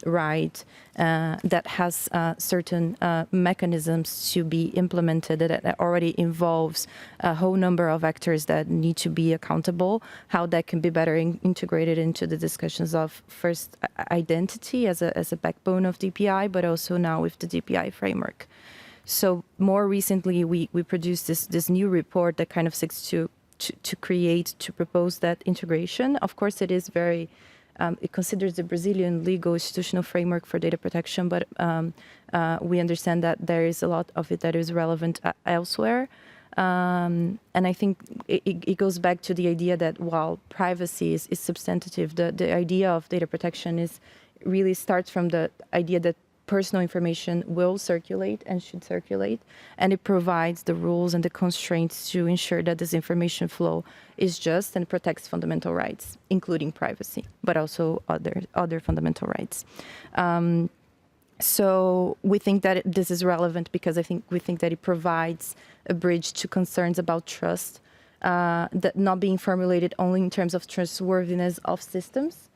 right that has certain mechanisms to be implemented that already involves a whole number of actors that need to be accountable, how that can be better integrated into the discussions of first identity as a backbone of DPI, but also now with the DPI framework. So more recently, we produced this new report that kind of seeks to propose that integration. Of course, it is very it considers the Brazilian legal institutional framework for data protection, but we understand that there is a lot of it that is relevant elsewhere. And I think it goes back to the idea that while privacy is substantive, the idea of data protection really starts from the idea that personal information will circulate and should circulate, and it provides the rules and the constraints to ensure that this information flow is just and protects fundamental rights, including privacy, but also other fundamental rights. So we think that this is relevant because we think that it provides a bridge to concerns about trust, that not being formulated only in terms of trustworthiness of systems,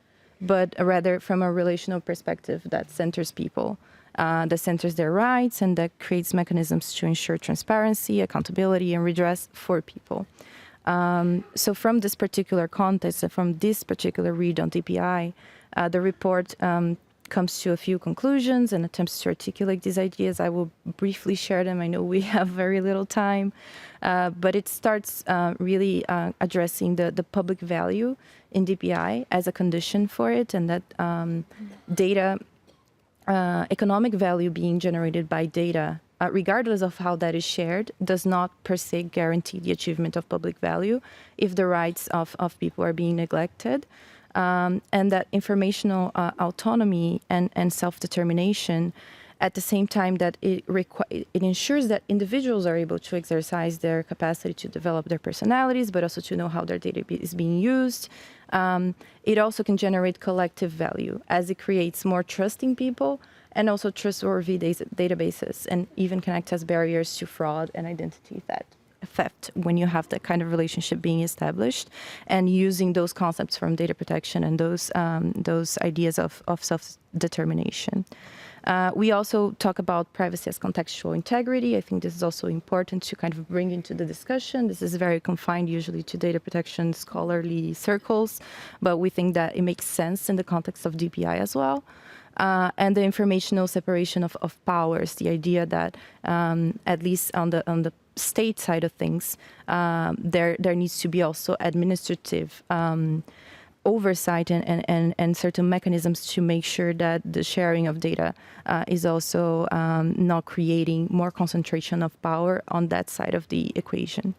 but rather from a relational perspective that centers people, that centers their rights, and that creates mechanisms to ensure transparency, accountability, and redress for people. So from this particular context, from this particular read on DPI, the report comes to a few conclusions and attempts to articulate these ideas. I will briefly share them. I know we have very little time, but it starts really addressing the public value in DPI as a condition for it, and that data, economic value being generated by data, regardless of how that is shared, does not per se guarantee the achievement of public value if the rights of people are being neglected. And that informational autonomy and self-determination, at the same time that it ensures that individuals are able to exercise their capacity to develop their personalities, but also to know how their data is being used. It also can generate collective value as it creates more trusting people and also trustworthy databases, and even can act as barriers to fraud and identity theft when you have that kind of relationship being established, and using those concepts from data protection and those ideas of self-determination. We also talk about privacy as contextual integrity. I think this is also important to kind of bring into the discussion. This is very confined usually to data protection scholarly circles, but we think that it makes sense in the context of DPI as well. And the informational separation of powers, the idea that at least on the state side of things, there needs to be also administrative oversight and certain mechanisms to make sure that the sharing of data is also not creating more concentration of power on that side of the equation.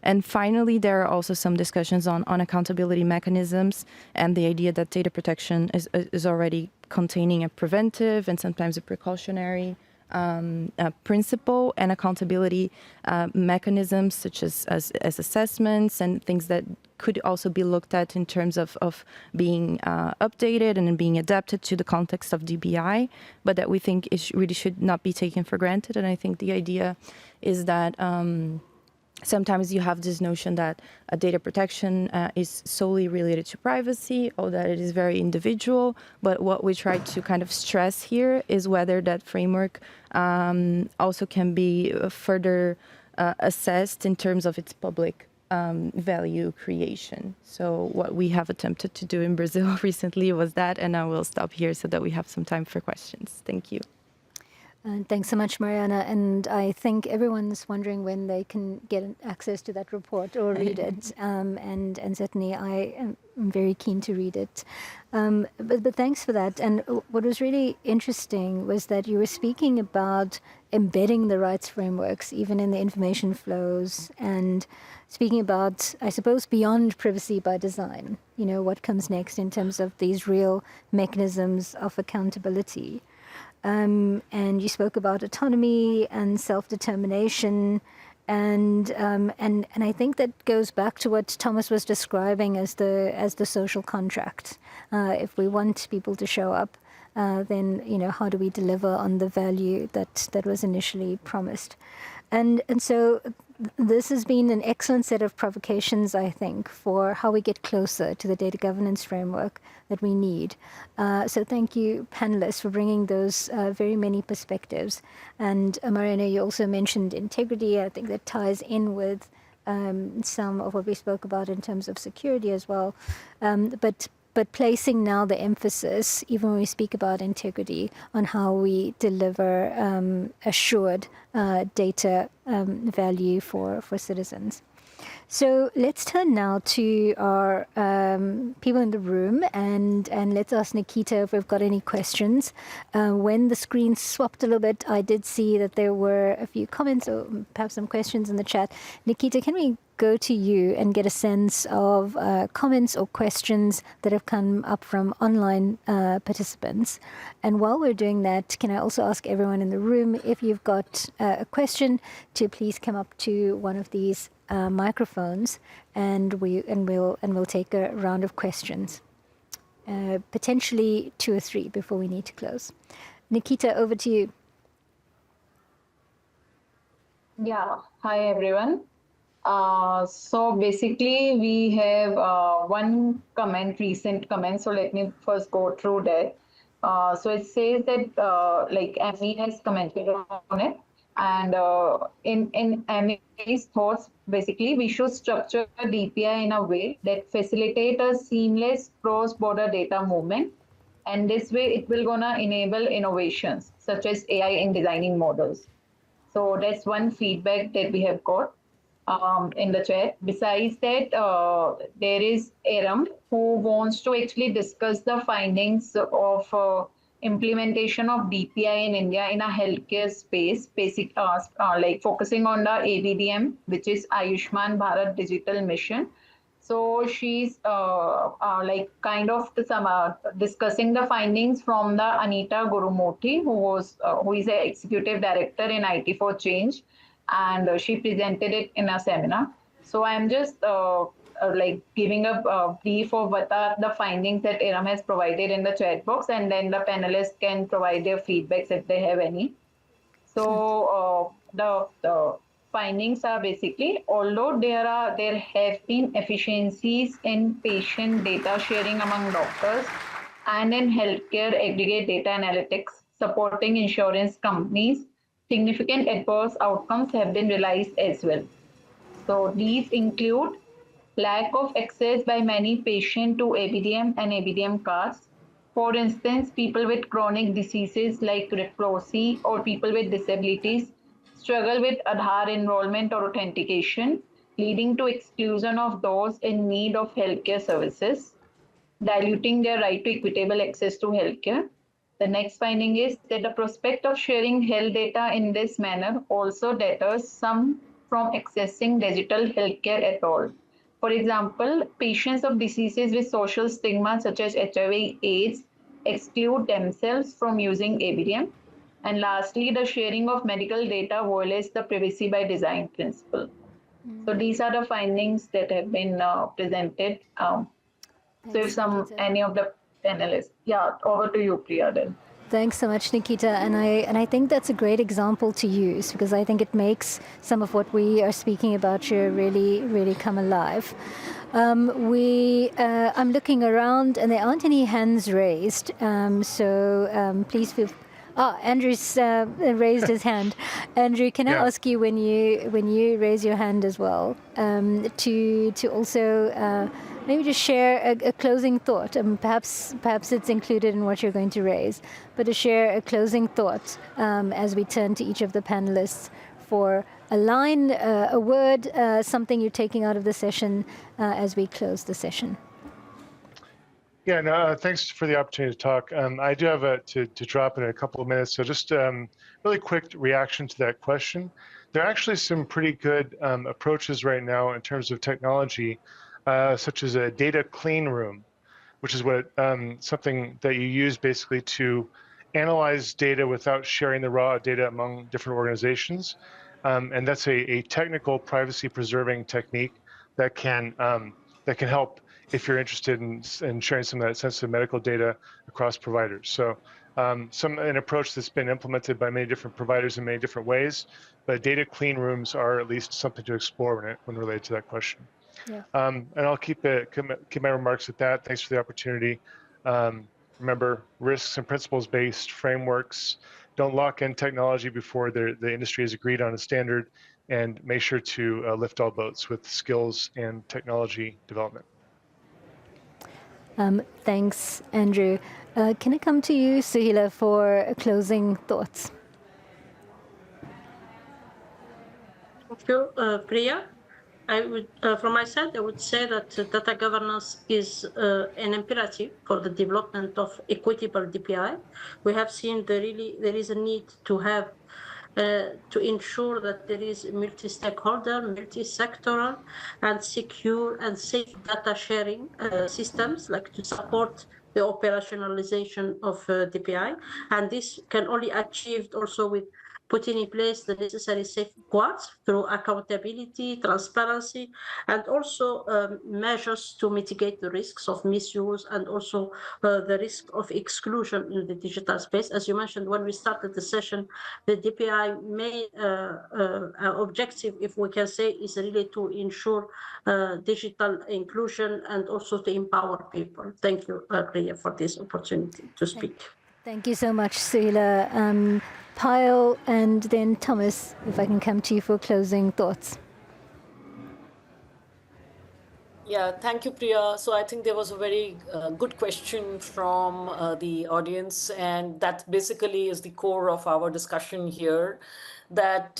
And finally, there are also some discussions on accountability mechanisms and the idea that data protection is already containing a preventive and sometimes a precautionary principle, and accountability mechanisms such as assessments and things that could also be looked at in terms of being updated and being adapted to the context of DPI, but that we think really should not be taken for granted. And I think the idea is that sometimes you have this notion that data protection is solely related to privacy, or that it is very individual. But what we try to kind of stress here is whether that framework also can be further assessed in terms of its public value creation. So what we have attempted to do in Brazil recently was that, and I will stop here so that we have some time for questions. Thank you. Thanks so much, Mariana. And I think everyone's wondering when they can get access to that report or read it. And certainly I am very keen to read it. But thanks for that. And what was really interesting was that you were speaking about embedding the rights frameworks, even in the information flows, and speaking about, I suppose, beyond privacy by design, you know, what comes next in terms of these real mechanisms of accountability. And you spoke about autonomy and self-determination, and I think that goes back to what Thomas was describing as the social contract. If we want people to show up, then how do we deliver on the value that was initially promised? And so this has been an excellent set of provocations, I think, for how we get closer to the data governance framework that we need. So thank you, panelists, for bringing those very many perspectives. And Mariana, you also mentioned integrity. I think that ties in with some of what we spoke about in terms of security as well. But placing now the emphasis, even when we speak about integrity, on how we deliver assured data value for citizens. So let's turn now to our people in the room, and let's ask Nikita if we've got any questions. When the screen swapped a little bit, I did see that there were a few comments or perhaps some questions in the chat. Nikita, can we go to you and get a sense of comments or questions that have come up from online participants? And while we're doing that, can I also ask everyone in the room, if you've got a question, to please come up to one of these microphones, and we'll take a round of questions, potentially 2 or 3 before we need to close. Nikita, over to you. Yeah, hi everyone. So basically we have one comment, recent comment. So let me first go through that. So it says that like Amy has commented on it. And in Amy's thoughts, basically, we should structure DPI in a way that facilitate a seamless cross-border data movement. And this way, it will gonna enable innovations, such as AI in designing models. So that's one feedback that we have got in the chat. Besides that, there is Aram, who wants to actually discuss the findings of implementation of DPI in India in a healthcare space, like focusing on the ABDM, which is Ayushman Bharat Digital Mission. So she's like kind of discussing the findings from the Anita Gurumurthy, who is the executive director in IT for Change, and she presented it in a seminar. So I'm just like giving a brief of what are the findings that Aram has provided in the chat box, and then the panelists can provide their feedbacks if they have any. So the findings are basically, although there have been efficiencies in patient data sharing among doctors and in healthcare aggregate data analytics supporting insurance companies, significant adverse outcomes have been realized as well. So these include lack of access by many patients to ABDM and ABDM cards. For instance, people with chronic diseases like leprosy or people with disabilities struggle with Aadhaar enrollment or authentication, leading to exclusion of those in need of healthcare services. diluting their right to equitable access to healthcare. The next finding is that the prospect of sharing health data in this manner also deters some from accessing digital healthcare at all. For example, patients of diseases with social stigma such as HIV/AIDS exclude themselves from using ABDM. And lastly, the sharing of medical data violates the privacy by design principle. So these are the findings that have been presented. So if any of the panelists, yeah, over to you, Priya then. Thanks so much, Nikita. And I think that's a great example to use because I think it makes some of what we are speaking about here really come alive. I'm looking around and there aren't any hands raised. So please feel. Andrew's raised his hand. Andrew, can I ask you when you raise your hand as well to also maybe just share a closing thought? Perhaps it's included in what you're going to raise, but to share a closing thought as we turn to each of the panelists for a line, a word, something you're taking out of the session as we close the session. Yeah, no, thanks for the opportunity to talk. I do have to drop in a couple of minutes, so just really quick reaction to that question. There are actually some pretty good approaches right now in terms of technology, such as a data clean room, which is what something that you use basically to analyze data without sharing the raw data among different organizations. And that's a technical privacy preserving technique that can help if you're interested in sharing some of that sensitive medical data across providers. So an approach that's been implemented by many different providers in many different ways, but data clean rooms are at least something to explore when related to that question. Yeah. And I'll keep my remarks at that. Thanks for the opportunity. Remember, risks and principles-based frameworks. Don't lock in technology before the industry has agreed on a standard, and make sure to lift all boats with skills and technology development. Thanks, Andrew. Can I come to you, Suhaila, for closing thoughts? Thank you, Priya. I would, from my side, I would say that data governance is an imperative for the development of equitable DPI. We have seen there is a need to have to ensure that there is multi-stakeholder, multi-sectoral, and secure and safe data sharing systems, like to support the operationalization of DPI. And this can only achieved also with putting in place the necessary safeguards through accountability, transparency, and also measures to mitigate the risks of misuse and also the risk of exclusion in the digital space. As you mentioned, when we started the session, the DPI main objective, if we can say, is really to ensure digital inclusion and also to empower people. Thank you, Priya, for this opportunity to speak. Thank you so much, Suhaila. Payal and then Thomas, if I can come to you for closing thoughts. Yeah, thank you, Priya. So I think there was a very good question from the audience, and that basically is the core of our discussion here, that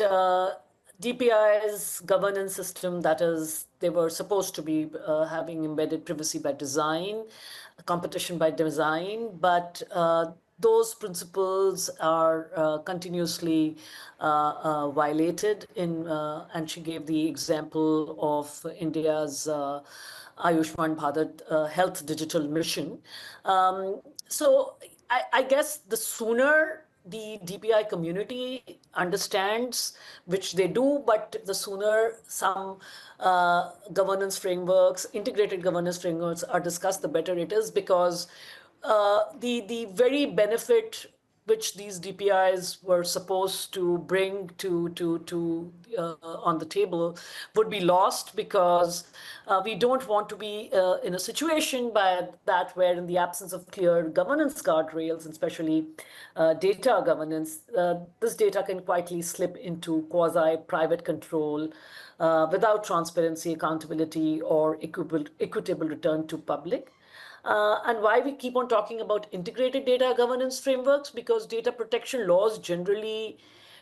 DPI's governance system, that is, they were supposed to be having embedded privacy by design, competition by design, but those principles are continuously violated and she gave the example of India's Ayushman Bharat Health Digital Mission. So I guess the sooner the DPI community understands, which they do, but the sooner some governance frameworks, integrated governance frameworks are discussed, the better it is, because the very benefit which these DPIs were supposed to bring to on the table would be lost, because we don't want to be in a situation where in the absence of clear governance guardrails, and especially data governance, this data can quietly slip into quasi-private control without transparency, accountability, or equitable return to public. And why we keep on talking about integrated data governance frameworks, because data protection laws generally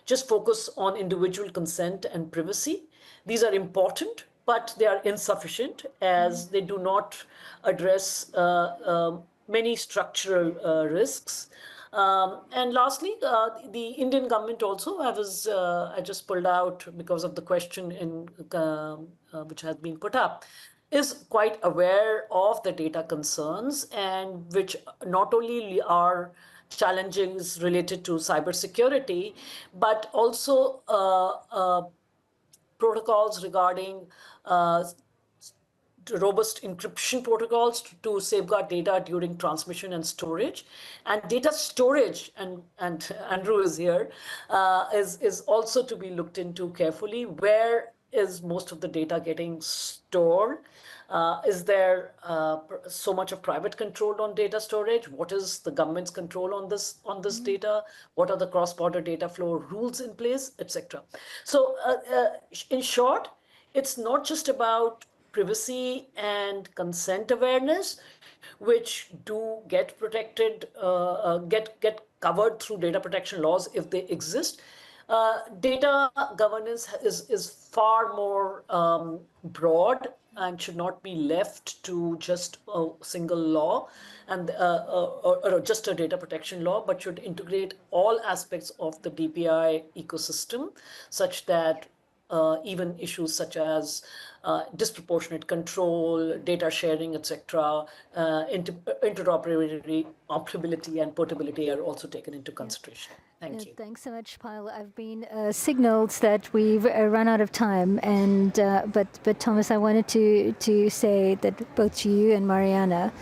just focus on individual consent and privacy. These are important, but they are insufficient as they do not address many structural risks. And lastly, the Indian government also, I just pulled out because of the question which has been put up, is quite aware of the data concerns, and which not only are challenges related to cybersecurity, but also protocols regarding robust encryption protocols to safeguard data during transmission and storage. And data storage, and Andrew is here, is also to be looked into carefully. Where is most of the data getting stored? Is there so much of private control on data storage? What is the government's control on this data? What are the cross-border data flow rules in place, etc.? So in short, it's not just about privacy and consent awareness, which do get protected, get covered through data protection laws if they exist. Data governance is far more broad and should not be left to just a single law and or just a data protection law, but should integrate all aspects of the DPI ecosystem, such that even issues such as disproportionate control, data sharing, etc., interoperability and portability are also taken into consideration. Thank you. Thanks so much, Payal. I've been signaled that we've run out of time, and but Thomas, I wanted to say that both to you and Mariana,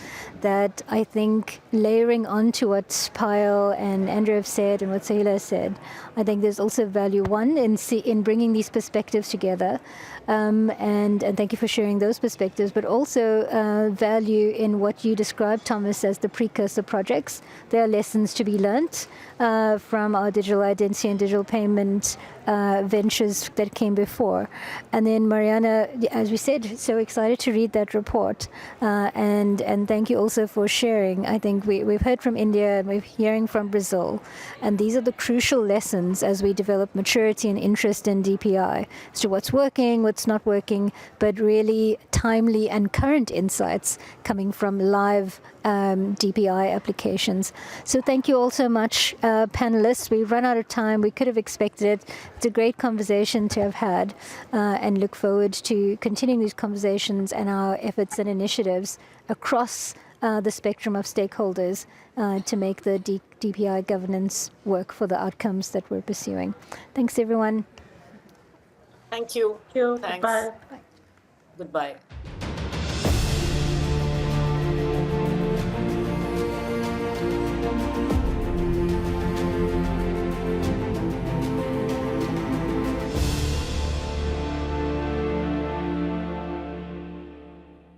that I think layering onto what Payal and Andrew have said and what Sahila has said, I think there's also value, one, in bringing these perspectives together, and thank you for sharing those perspectives, but also value in what you described, Thomas, as the precursor projects. There are lessons to be learnt from our digital identity and digital payment ventures that came before. And then Mariana, as we said, so excited to read that report. And thank you also for sharing. I think we've heard from India and we're hearing from Brazil. And these are the crucial lessons as we develop maturity and interest in DPI as to what's working, what's not working, but really timely and current insights coming from live DPI applications. So thank you all so much, panelists. We've run out of time. We could have expected it. It's a great conversation to have had, and look forward to continuing these conversations and our efforts and initiatives across the spectrum of stakeholders to make the DPI governance work for the outcomes that we're pursuing. Thanks, everyone. Thank you. Thank you. Thanks. Bye. Goodbye.